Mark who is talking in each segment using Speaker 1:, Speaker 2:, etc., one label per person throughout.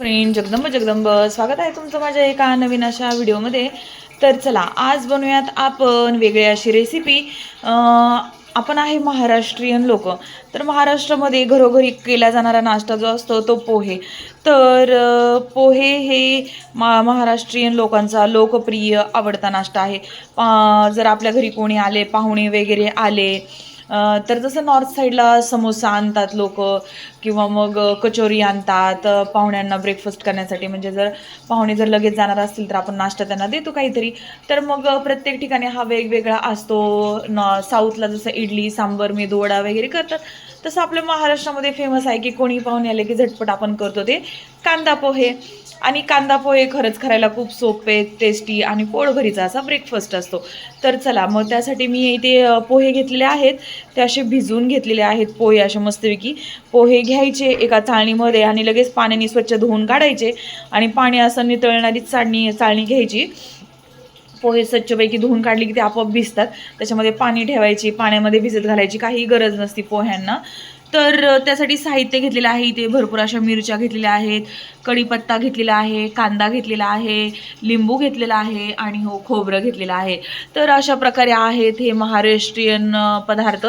Speaker 1: Friend Jagdamb Jagdamb स्वागत आहे तुमचं माझ्या एका नवीन अशा व्हिडिओमध्ये। तर चला आज बनवूयात आपण वेगळी अशी रेसिपी। आपण आहे महाराष्ट्रीयन लोक, तर महाराष्ट्रामध्ये घरोघरी केला जाणारा नाश्ता जो असतो तो पोहे। तर पोहे हे महाराष्ट्रीयन लोकांचा लोकप्रिय आवडता नाश्ता आहे। जर आपल्या घरी कोणी आले, पाहुणे वगैरे आले, तर जसं नॉर्थ साईडला समोसा आणतात लोक, किंवा मग कचोरी आणतात पाहुण्यांना ब्रेकफास्ट करण्यासाठी। म्हणजे जर पाहुणे जर लगेच जाणार असतील तर आपण नाश्ता त्यांना देतो काहीतरी। तर मग प्रत्येक ठिकाणी हा वेगवेगळा असतो। साऊथला जसं इडली सांबर मेदूवडा वगैरे करतात, तसं आपल्या महाराष्ट्रामध्ये फेमस आहे की कोणी पाहुणे आले की झटपट आपण करतो ते कांदा पोहे। आणि कांदा पोहे खरंच करायला खूप सोपे, टेस्टी आणि पोटभरीचा असा ब्रेकफास्ट असतो। तर चला मग त्यासाठी मी इथे पोहे घेतलेले आहेत, ते असे भिजवून घेतलेले आहेत पोहे असे मस्तपैकी। पोहे घ्यायचे एका चाळणीमध्ये आणि लगेच पाण्याने स्वच्छ धुवून काढायचे, आणि पाणी असं नितळणारी चाळणी घ्यायची। पोहे स्वच्छपैकी धुवून काढली की ते आपोआप भिजतात, त्याच्यामध्ये पाणी ठेवायची, पाण्यामध्ये भिजत घालायची काही गरज नसती पोह्यांना। तर त्यासाठी साहित्य घेतलेलं आहे इथे भरपूर अशा मिरच्या घेतलेल्या आहेत, कढीपत्ता घेतलेला आहे, कांदा घेतलेला आहे, लिंबू घेतलेला आहे आणि हो खोबरं घेतलेलं आहे। तर अशा प्रकारे आहेत हे महाराष्ट्रीयन पदार्थ।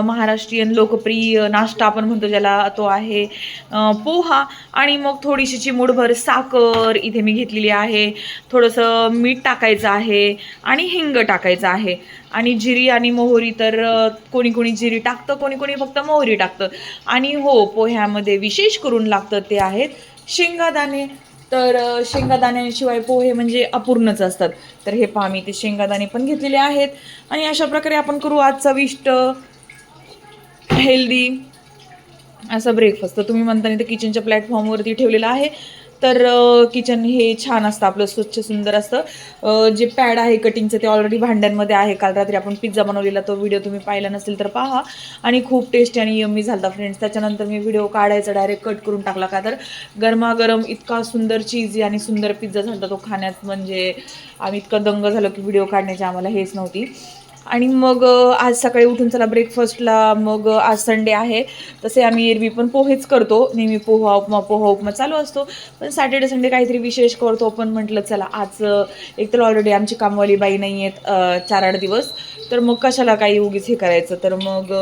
Speaker 1: महाराष्ट्रीयन लोकप्रिय नाश्ता आपण म्हणतो ज्याला, तो आहे पोहा। आणि मग थोडीशी चिमूटभर साखर इथे मी घेतलेली आहे, थोडंसं मीठ टाकायचं आहे आणि हिंग टाकायचं आहे, आणि जिरी आणि मोहरी। तर कोणी कोणी जिरी टाकतं, कोणी कोणी फक्त मोहरी टाकतं। आणि हो पोह्यामध्ये विशेष करून लागतं ते आहेत शेंगादाणे। तर शेंगादाण्याशिवाय पोहे म्हणजे अपूर्णच असतात। तर हे पहा मी ते शेंगादाणे पण घेतलेले आहेत। आणि अशा प्रकारे आपण करू आज चविष्ट हेल्दी असा ब्रेकफास्ट। तर तुम्ही म्हणता ते किचनच्या प्लॅटफॉर्मवरती ठेवलेलं आहे। तर किचन हे छान असतं आपलं, स्वच्छ सुंदर असतं। जे पॅड आहे कटिंगचं ते ऑलरेडी भांड्यांमध्ये आहे। काल रात्री आपण पिझ्झा बनवलेला, तो व्हिडिओ तुम्ही पाहिला नसेल तर पहा, आणि खूप टेस्टी आणि यम्मी झाला फ्रेंड्स। त्याच्यानंतर मी व्हिडिओ काढायचा डायरेक्ट कट करून टाकला, का तर गरमागरम इतका सुंदर चीजी आणि सुंदर पिझ्झा झाला तो खाण्यात, म्हणजे आम्ही इतकं दंग झालो की व्हिडिओ काढण्याची आम्हाला हेच नव्हती। आणि मग आज सकाळी उठून चला ब्रेकफास्टला, मग आज संडे आहे, तसे आम्ही एरवी पण पोहेच करतो नेहमी, पोहा उपमा चालू असतो। पण सॅटर्डे संडे काहीतरी विशेष करतो, पण म्हटलं चला आज एकतर ऑलरेडी आमची कामवाली बाई नाही आहेत 4-8 दिवस, तर मग कशाला काही उगीच हे करायचं। तर मग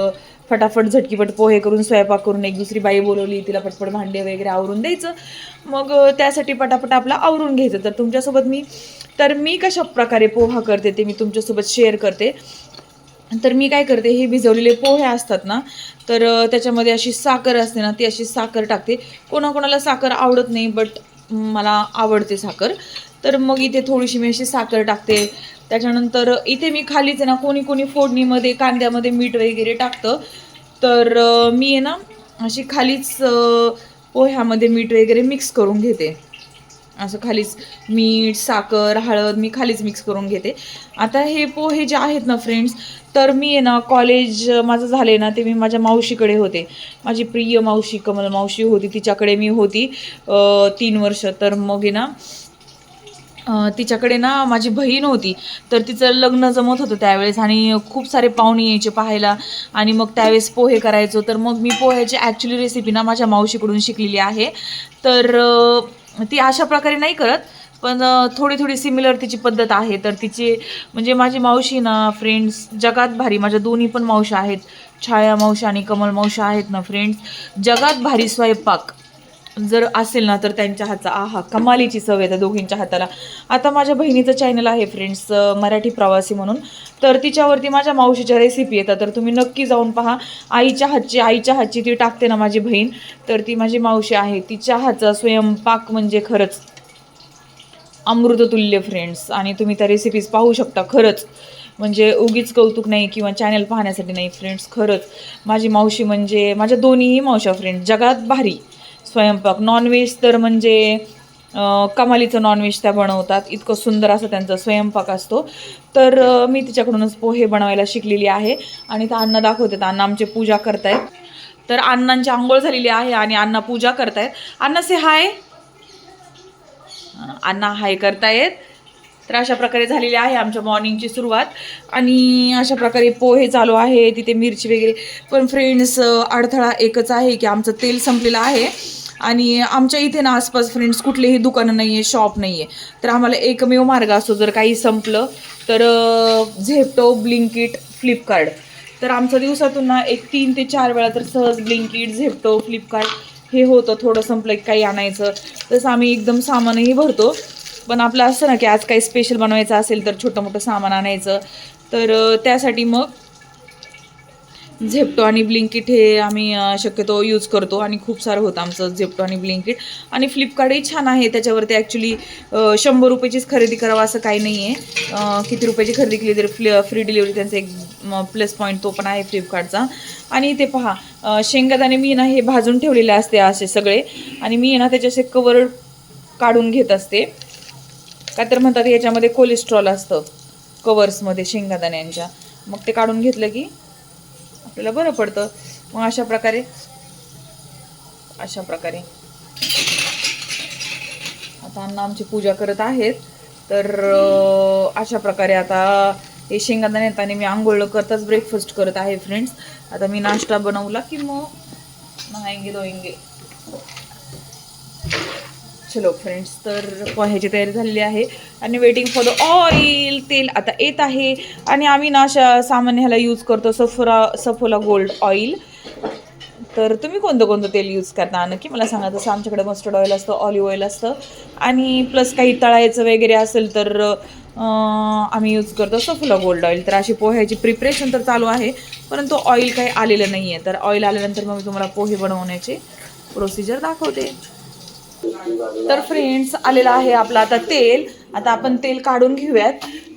Speaker 1: फटाफट झटकीपट पोहे करून स्वयंपाक करून एक दुसरी बाई बोलवली, तिला पटपट भांडे वगैरे आवरून द्यायचं। मग त्यासाठी पटापट आपला आवरून घ्यायचं। तर तुमच्यासोबत मी कशा प्रकारे पोहा करते ते मी तुमच्यासोबत शेअर करते। तर मी काय करते, हे भिजवलेले पोहे असतात ना, तर त्याच्यामध्ये अशी साखर असते ना, ती अशी साखर टाकते। कोणाकोणाला साखर आवडत नाही, बट मला आवडते साखर। तर मग इथे थोडीशी मी अशी साखर टाकते। त्याच्यानंतर इथे मी खालीच आहे ना, कोणी कोणी फोडणीमध्ये कांद्यामध्ये मीठ वगैरे टाकतं, तर मी आहे ना अशी खालीच पोह्यामध्ये मीठ वगैरे मिक्स करून घेते। असं खालीच मीठ साखर हळद मी खालीच मिक्स करून घेते। आता हे पोहे जे आहेत ना फ्रेंड्स, तर मी आहे ना कॉलेज माझं झाले ना, ते मी माझ्या मावशीकडे होते। माझी प्रिय मावशी कमल मावशी होती, तिच्याकडे मी होती 3 वर्ष। तर मग आहे ना तिच्याकडे ना माझी बहीण होती, तर तिचं लग्न जमत होतं त्यावेळेस, आणि खूप सारे पाहुणे यायचे पाहायला, आणि मग त्यावेळेस पोहे करायचो। तर मग मी पोह्याची ॲक्च्युली रेसिपी ना माझ्या मावशीकडून शिकलेली आहे। तर ती अशा प्रकारे नाही करत, पण थोडी थोडी सिमिलर तिची पद्धत आहे। तर तिची म्हणजे माझी मावशी ना फ्रेंड्स जगात भारी, माझ्या दोन्ही पण मावशी आहेत, छाया मावशी आणि कमल मावशी आहेत ना फ्रेंड्स, जगात भारी स्वयंपाक जर असेल ना तर त्यांच्या हातचा आहा कमालीची चव येते दोघींच्या हाताला। आता माझ्या बहिणीचं चॅनल आहे फ्रेंड्स मराठी प्रवासी म्हणून, तर तिच्यावरती माझ्या मावशीच्या रेसिपी येतात, तर तुम्ही नक्की जाऊन पहा। आईच्या हातची ती टाकते ना माझी बहीण, तर ती माझी मावशी आहे, तिच्या हातचा स्वयंपाक म्हणजे खरंच अमृततुल्य फ्रेंड्स। आणि तुम्ही त्या रेसिपीज पाहू शकता, खरंच म्हणजे उगीच कौतुक नाही किंवा चॅनल पाहण्यासाठी नाही फ्रेंड्स, खरंच माझी मावशी म्हणजे माझ्या दोन्हीही मावशा फ्रेंड्स जगात भारी स्वयंपाक। नॉनव्हेज तर म्हणजे कमालीचं नॉनव्हेज त्या बनवतात, इतकं सुंदर असं त्यांचा स्वयंपाक असतो। तर मी तिच्याकडूनच पोहे बनवायला शिकलेली आहे। आणि त्या अण्णा दाखवतात, अण्णा आमचे पूजा करतायत। तर अण्णांची आंघोळ झालेली आहे आणि अण्णा पूजा करतायत। अण्णा से हाय, अण्णा हाय करतायत। तर अशा प्रकारे झालेली आहे आमच्या मॉर्निंगची सुरुवात, आणि अशा प्रकारे पोहे चालू आहे, तिथे मिरची वगैरे। पण फ्रेंड्स अडथळा एकच आहे की आमचं तेल संपलेलं आहे, आणि आमच्या इथे ना आसपास फ्रेंड्स कुठलेही दुकानं नाही आहे, शॉप नाही आहे. तर आम्हाला एकमेव मार्ग असतो, जर काही संपलं तर झेप्टो, ब्लिंकिट, फ्लिपकार्ट. तर आमचं दिवसातून ना एक 3 ते 4 वेळा तर सहज ब्लिंकिट, झेप्टो, फ्लिपकार्ट हे होतं. थोडं संपलं की काही आणायचं, तसं आम्ही एकदम सामानही भरतो. पण आपलं असतं ना की आज काही स्पेशल बनवायचं असेल तर छोटं मोठं सामान आणायचं, तर त्यासाठी मग झेप्टो आणि ब्लिंकिट हे आम्ही शक्यतो यूज करतो. आणि खूप सारं होतं आमचं झेप्टो आणि ब्लिंकिट. आणि फ्लिपकार्टही छान आहे, त्याच्यावरती ॲक्च्युली 100 रुपयाचीच खरेदी करावं असं काही नाही आहे. किती रुपयाची खरेदी केली तरी फ्री डिलिव्हरी त्यांचा एक प्लस पॉईंट तो पण आहे फ्लिपकार्टचा. आणि ते पहा शेंगादाणे मी ना हे भाजून ठेवलेले असते असे सगळे, आणि मी ना त्याचे असे कवर काढून घेत असते. का तर म्हणतात याच्यामध्ये कोलेस्ट्रॉल असतं कवर्समध्ये शेंगादाण्यांच्या, मग ते काढून घेतलं की आपल्याला बरं पडतं. मग अशा प्रकारे आता अण्णा आमची पूजा करत आहेत. तर अशा प्रकारे आता हे शेंगादाणे येताना मी आंघोळ करताच ब्रेकफास्ट करत आहे फ्रेंड्स. आता मी नाश्ता बनवला की मग नहाएंगे धोएंगे. चलो फ्रेंड्स, तर पोह्याची तयारी झालेली आहे आणि वेटिंग फॉर द ऑइल. तेल आता येत आहे. आणि आम्ही ना अशा सामान्य ह्याला यूज करतो सफोला गोल्ड ऑइल. तर तुम्ही कोणतं तेल यूज करता नक्की मला सांगा. तसं आमच्याकडे मस्टर्ड ऑइल असतं, ऑलिव्ह ऑइल असतं, आणि प्लस काही तळायचं वगैरे असेल तर आम्ही यूज करतो सफोला गोल्ड ऑइल. तर अशी पोह्याची प्रिपरेशन तर चालू आहे, परंतु ऑइल काही आलेलं नाही आहे. तर ऑइल आल्यानंतर मग मी तुम्हाला पोहे बनवण्याची प्रोसिजर दाखवते. तर फ्रेंड्स आलेलं आहे आपलं आता तेल. आता आपण तेल काढून घेऊयात.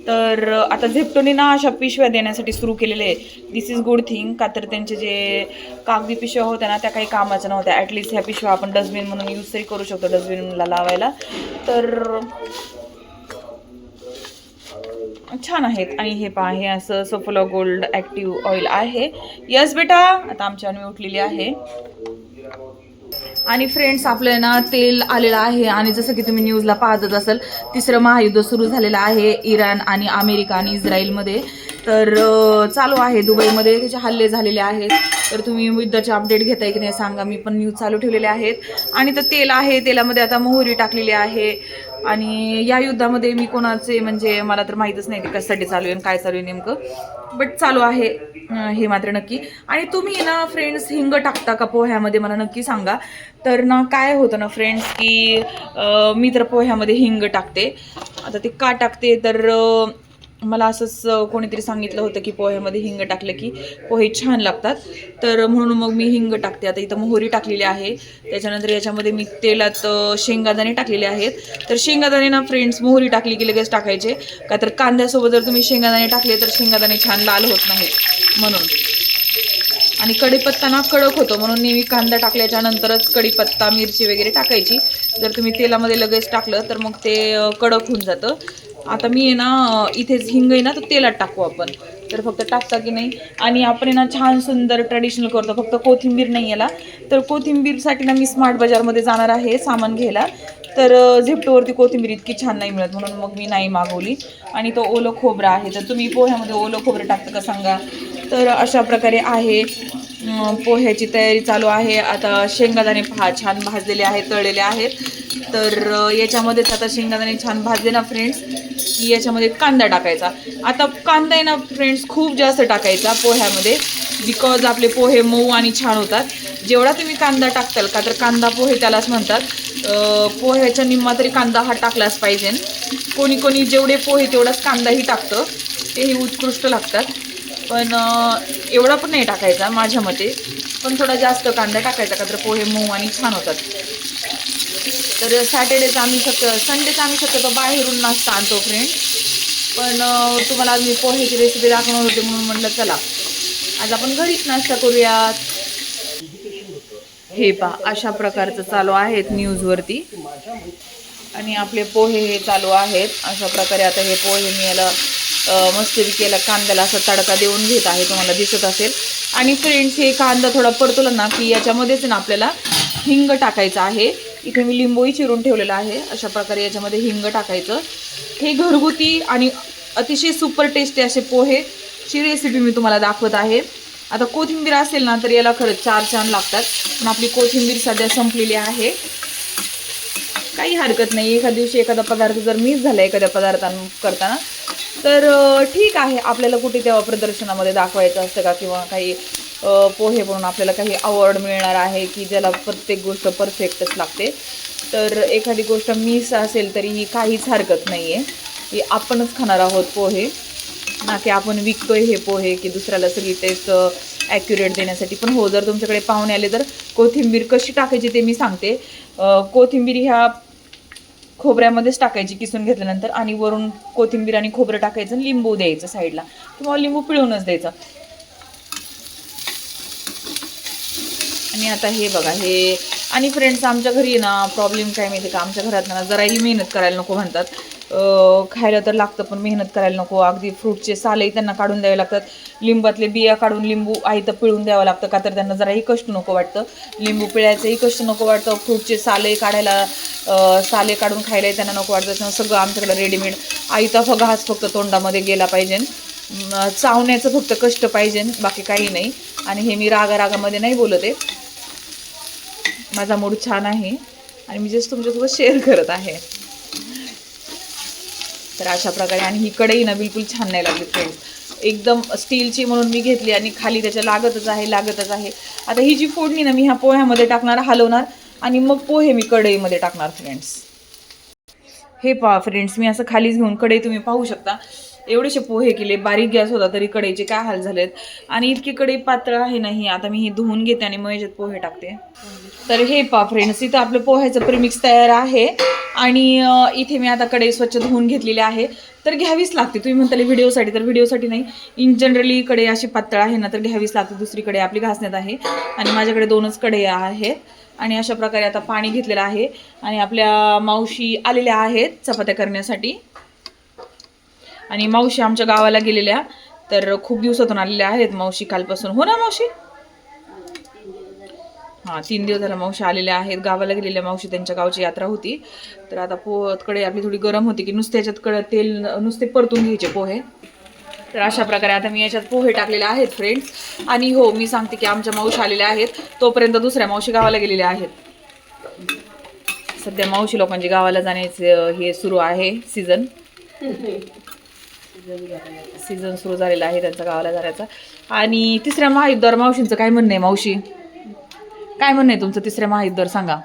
Speaker 1: तर आता झेप्टोने ना अशा पिशव्या देण्यासाठी सुरू केलेले आहे. दिस इज गुड थिंग. का तर त्यांचे जे कागदी पिशव्या होत्या ना त्या काही कामाच्या नव्हत्या. ॲटलिस्ट ह्या पिशव्या आपण डस्टबिन म्हणून यूज तरी करू शकतो, डस्टबिनला लावायला. तर छान आहेत. आणि हे पहा, हे असं सफोला गोल्ड ॲक्टिव्ह ऑइल आहे. यस बेटा, आता आमची अन्वी उठलेली आहे. आणि फ्रेंड्स आपलं ना तेल आलेलं आहे. आणि जसं की तुम्ही न्यूजला पाहतच असाल, तिसरं महायुद्ध सुरू झालेलं आहे इराण आणि अमेरिका आणि इस्रायलमध्ये. तर चालू आहे दुबईमध्ये त्याचे हल्ले झालेले आहेत. तर तुम्ही युद्धाचे अपडेट घेताय की नाही सांगा. मी पण न्यूज चालू ठेवलेले आहेत. आणि तर तेल आहे, तेलामध्ये आता मोहरी टाकलेली आहे. आणि या युद्धामध्ये मी कोणाचे म्हणजे मला तर माहीतच नाही ते कशासाठी चालू आहे काय चालू आहे नेमकं, बट चालू आहे हे मात्र नक्की. आणि तुम्ही ना फ्रेंड्स हिंग टाकता का पोह्यामध्ये मला नक्की सांगा. तर ना काय होतं ना फ्रेंड्स की मी तर पोह्यामध्ये हिंग टाकते. आता ते का टाकते तर मला असंच कोणीतरी सांगितलं होतं की पोह्यामध्ये हिंग टाकलं की पोहे छान लागतात. तर म्हणून मग मी हिंग टाकते. आता इथं मोहरी टाकलेली आहे. त्याच्यानंतर याच्यामध्ये मी तेलात शेंगादाणे टाकलेले आहेत. तर शेंगादाणे ना फ्रेंड्स मोहरी टाकली की लगेच टाकायचे. का तर कांद्यासोबत जर तुम्ही शेंगादाणे टाकले तर शेंगादाणे छान लाल होत नाहीत म्हणून. आणि कढीपत्ता ना कडक होतो म्हणून नेहमी कांदा टाकल्याच्या नंतरच कढीपत्ता मिरची वगैरे टाकायची. जर तुम्ही तेलामध्ये लगेच टाकलं तर मग ते कडक होऊन जातं. आता मी आहे ना इथेच हिंग आहे ना तर तेलात टाकू आपण. तर फक्त टाकता की नाही. आणि आपण आहे ना छान सुंदर ट्रेडिशनल करतो. फक्त कोथिंबीर नाही याला. तर कोथिंबीरसाठी ना मी स्मार्ट बाजारमध्ये जाणार आहे सामान घ्यायला. तर झेप्टोवरती कोथिंबीर इतकी छान नाही मिळत म्हणून मग मी नाही मागवली. आणि तो ओलं खोबरं आहे. तर तुम्ही पोह्यामध्ये ओलं खोबरं टाकतं का सांगा. तर अशा प्रकारे आहे पोह्याची तयारी चालू आहे. आता शेंगादाणे पहा छान भाजलेले आहेत, तळलेले आहेत. तर याच्यामध्येच आता शेंगादाणे छान भाजले ना फ्रेंड्स की याच्यामध्ये कांदा टाकायचा. आता कांदा आहे ना फ्रेंड्स खूप जास्त टाकायचा पोह्यामध्ये, बिकॉज आपले पोहे मऊ आणि छान होतात. जेवढा तुम्ही कांदा टाकताल का तर कांदा पोहे त्यालाच म्हणतात. पोह्याच्या निम्मा तरी कांदा हा टाकलाच पाहिजे. कोणी कोणी जेवढे पोहे तेवढाच कांदाही टाकतं, तेही उत्कृष्ट लागतात. पण एवढा पण नाही टाकायचा माझ्या मते, पण थोडा जास्त कांदा टाकायचा का तर पोहे मऊ आणि छान होतात. तर सॅटर्डेचा आम्ही संडेचा आम्ही शक्यतो बाहेरून नाश्ता आणतो फ्रेंड. पण तुम्हाला आज मी पोह्याची रेसिपी दाखवणार होते म्हणून म्हटलं चला आज आपण घरीच नाश्ता करूयात. हे पहा अशा प्रकारचं चालू आहेत न्यूजवरती. आणि आपले पोहे हे चालू आहेत अशा प्रकारे. आता हे पोहे मी याला मस्तपैकी याला कांद्याला असा तडका देऊन घेत आहे, तुम्हाला दिसत असेल. आणि फ्रेंड्स हे कांदा थोडा परतवला ना की याच्यामध्येच ना आपल्याला हिंग टाकायचं आहे. इथे मी लिंबूही चिरून ठेवलेला आहे. अशा प्रकारे याच्यामध्ये हिंग टाकायचं. हे घरगुती आणि अतिशय सुपर टेस्टी असे पोहेची रेसिपी मी तुम्हाला दाखवत आहे. आता कोथिंबीर असेल ना तर याला खरंच 4 छान लागतात, पण आपली कोथिंबीर सध्या संपलेली आहे. काही हरकत नाही, एखाद्या दिवशी एखादा पदार्थ जर मिस झाला एखाद्या करताना तर ठीक आहे. आपल्याला कुठे तेव्हा प्रदर्शनामध्ये दाखवायचं असतं का, किंवा काही पोहे बनवून आपल्याला काही अवॉर्ड मिळणार आहे की ज्याला प्रत्येक गोष्ट परफेक्टच लागते. तर एखादी गोष्ट मिस असेल तरीही काहीच हरकत नाही आहे, की आपणच खाणार आहोत पोहे, ना की आपण विकतोय हे पोहे की दुसऱ्याला सगळी टेस्ट ॲक्युरेट देण्यासाठी. पण हो, जर तुमच्याकडे पाहुणे आले तर कोथिंबीर कशी टाकायची ते मी सांगते. कोथिंबीर ह्या खोबऱ्यामध्येच टाकायची किसून घेतल्यानंतर, आणि वरून कोथिंबीर आणि खोबरं टाकायचं, लिंबू द्यायचं साईडला, किंवा लिंबू पिळूनच द्यायचं. आणि आता हे बघा हे, आणि फ्रेंड्स आमच्या घरी ना प्रॉब्लेम काय माहिती का, आमच्या घरात ना जराही मेहनत करायला नको म्हणतात. खायला तर लागतं पण मेहनत करायला नको. अगदी फ्रूटचे सालही त्यांना काढून द्यावे लागतात, लिंबातले बिया काढून लिंबू तर पिळून द्यावं लागतं, का तर त्यांना जराही कष्ट नको वाटतं. लिंबू पिळायचंही कष्ट नको वाटतं, फ्रूटचे सालही काढायला साले काढून खायलाही त्यांना नको वाटतं. त्याच्यामुळे सगळं आमच्याकडे रेडीमेड. आईचा घास फक्त तोंडामध्ये गेला पाहिजे, चावण्याचं फक्त कष्ट पाहिजे, बाकी काही नाही. आणि हे मी रागामध्ये नाही बोलत आहे, माझा मूड छान आहे आणि मी जस्ट तुमच्यासोबत शेअर करत आहे. तर अशा प्रकारे. आणि ही कढई ना बिलकुल छान नाही लागली फ्रेंड्स, एकदम स्टीलची म्हणून मी घेतली आणि खाली त्याच्या लागतच आहे. आता ही जी फोडणी ना मी ह्या पोह्यामध्ये टाकणार, हलवणार, आणि मग पोहे मी कढईमध्ये टाकणार फ्रेंड्स. हे पहा फ्रेंड्स, मी असं खालीच घेऊन कढई तुम्ही पाहू शकता, एवढेसे पोहे केले. बारीक गॅस होता तरी कढईचे काय हाल झालेत. आणि इतकी कढई पातळ आहे ना ही. आता मी ही धुवून घेते आणि मग याच्यात पोहे टाकते. तर हे पहा फ्रेंड्स, इथं आपलं पोह्याचं प्रीमिक्स तयार आहे. आणि इथे मी आता कढई स्वच्छ धुवून घेतलेली आहे. तर घ्यावीच लागते. तुम्ही म्हणताले व्हिडिओसाठी, तर व्हिडिओसाठी नाही, इन जनरली कढई अशी पातळ आहे ना तर घ्यावीच लागते. दुसरी कढई आपली घासण्यात आहे आणि माझ्याकडे 2च कढया आहेत. आणि अशा प्रकारे आता पाणी घेतलेलं आहे. आणि आपल्या मावशी आलेल्या आहेत चपात्या करण्यासाठी. आणि मावशी आमच्या गावाला गेलेल्या, तर खूप दिवसातून आलेल्या आहेत मावशी कालपासून. हो ना मावशी? हां, 3 दिवस झाला मावशी आलेल्या आहेत, गावाला गेलेल्या मावशी, त्यांच्या गावची यात्रा होती. तर आता कढई आपली थोडी गरम होती की नुसते याच्यात तेल नुसते परतून घ्यायचे पोहे. तर अशा प्रकारे आता मी याच्यात पोहे टाकलेले आहेत फ्रेंड्स. आणि हो, मी सांगते की आमच्या मावशी आलेल्या आहेत, तोपर्यंत दुसऱ्या मावशी गावाला गेलेल्या आहेत. सध्या मावशी लोकांची गावाला जाण्याचे हे सुरू आहे, सीझन सुरू झालेला आहे त्यांचा गावाला जाण्याचा. आणि तिसऱ्या महायुद्धावर मावशींचं काय म्हणणं आहे? मावशी काय म्हणणं आहे तुमचं तिसऱ्या महायुद्धावर सांगा.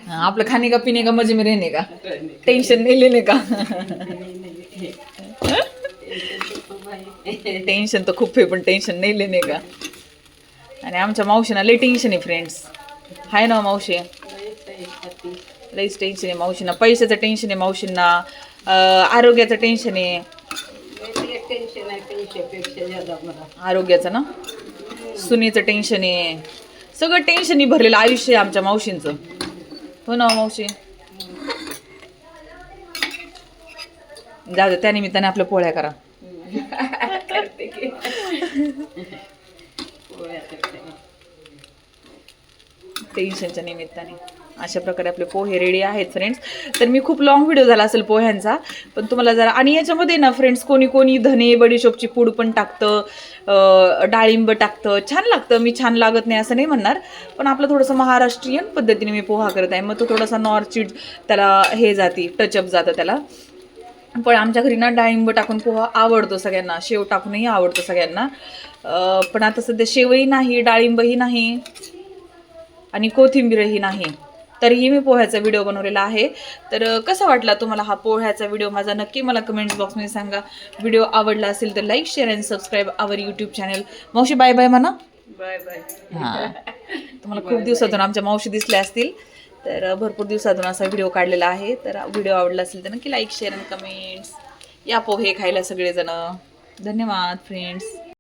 Speaker 1: आपलं खाणे का पिणे का मजे में रहने का, टेन्शन नाही लेने का. टेन्शन तर खूप आहे पण टेन्शन नाही लेने का. आणि आमच्या मावशीना लई टेन्शन आहे फ्रेंड्स, हाय ना मावशी? लईच टेन्शन आहे मावशींना. पैशाचं टेन्शन आहे मावशींना, आरोग्याचं टेन्शन आहे. आरोग्याचं ना, सुनेचं टेन्शन आहे, सगळं टेन्शननी भरलेलं आयुष्य आहे आमच्या मावशींचं. हो ना मावशी? जाऊ दे, त्यानिमित्ताने आपल्या पोळ्या करा. टेन्शनच्या निमित्ताने. अशा प्रकारे आपले पोहे रेडी आहेत फ्रेंड्स. तर मी खूप लॉंग व्हिडिओ झाला असेल पोह्यांचा, पण तुम्हाला जरा. आणि याच्यामध्ये ना फ्रेंड्स कोणी कोणी धने बडीशोपची पूड पण टाकतं, डाळिंब टाकतं, छान लागतं. मी छान लागत नाही असं नाही म्हणणार, पण आपलं थोडंसं महाराष्ट्रीयन पद्धतीने मी पोहा करत आहे, मग तो थोडासा नॉर्थ त्याला हे जाती, टचअप जातं त्याला. पण आमच्या घरी ना डाळिंब टाकून पोहा आवडतो सगळ्यांना, शेव टाकूनही आवडतो सगळ्यांना. पण आता सध्या शेवही नाही, डाळिंबही नाही आणि कोथिंबीरही नाही, तरीही मी पोह्याचा व्हिडिओ बनवलेला आहे. तर कसा वाटला तुम्हाला हा पोह्याचा व्हिडिओ माझा, नक्की मला कमेंट्स बॉक्समध्ये सांगा. व्हिडिओ आवडला असेल तर like, share and subscribe our YouTube channel. मावशी बाय बाय म्हणा. Bye bye. हां, तुम्हाला खूप दिवसातून आमच्या मावशी दिसल्या असतील, तर भरपूर दिवसातून असा व्हिडिओ काढलेला आहे. तर व्हिडिओ आवडला असेल तर नक्की लाईक, शेअर अँड कमेंट्स. या पोहे खायला सगळेजण. धन्यवाद फ्रेंड्स.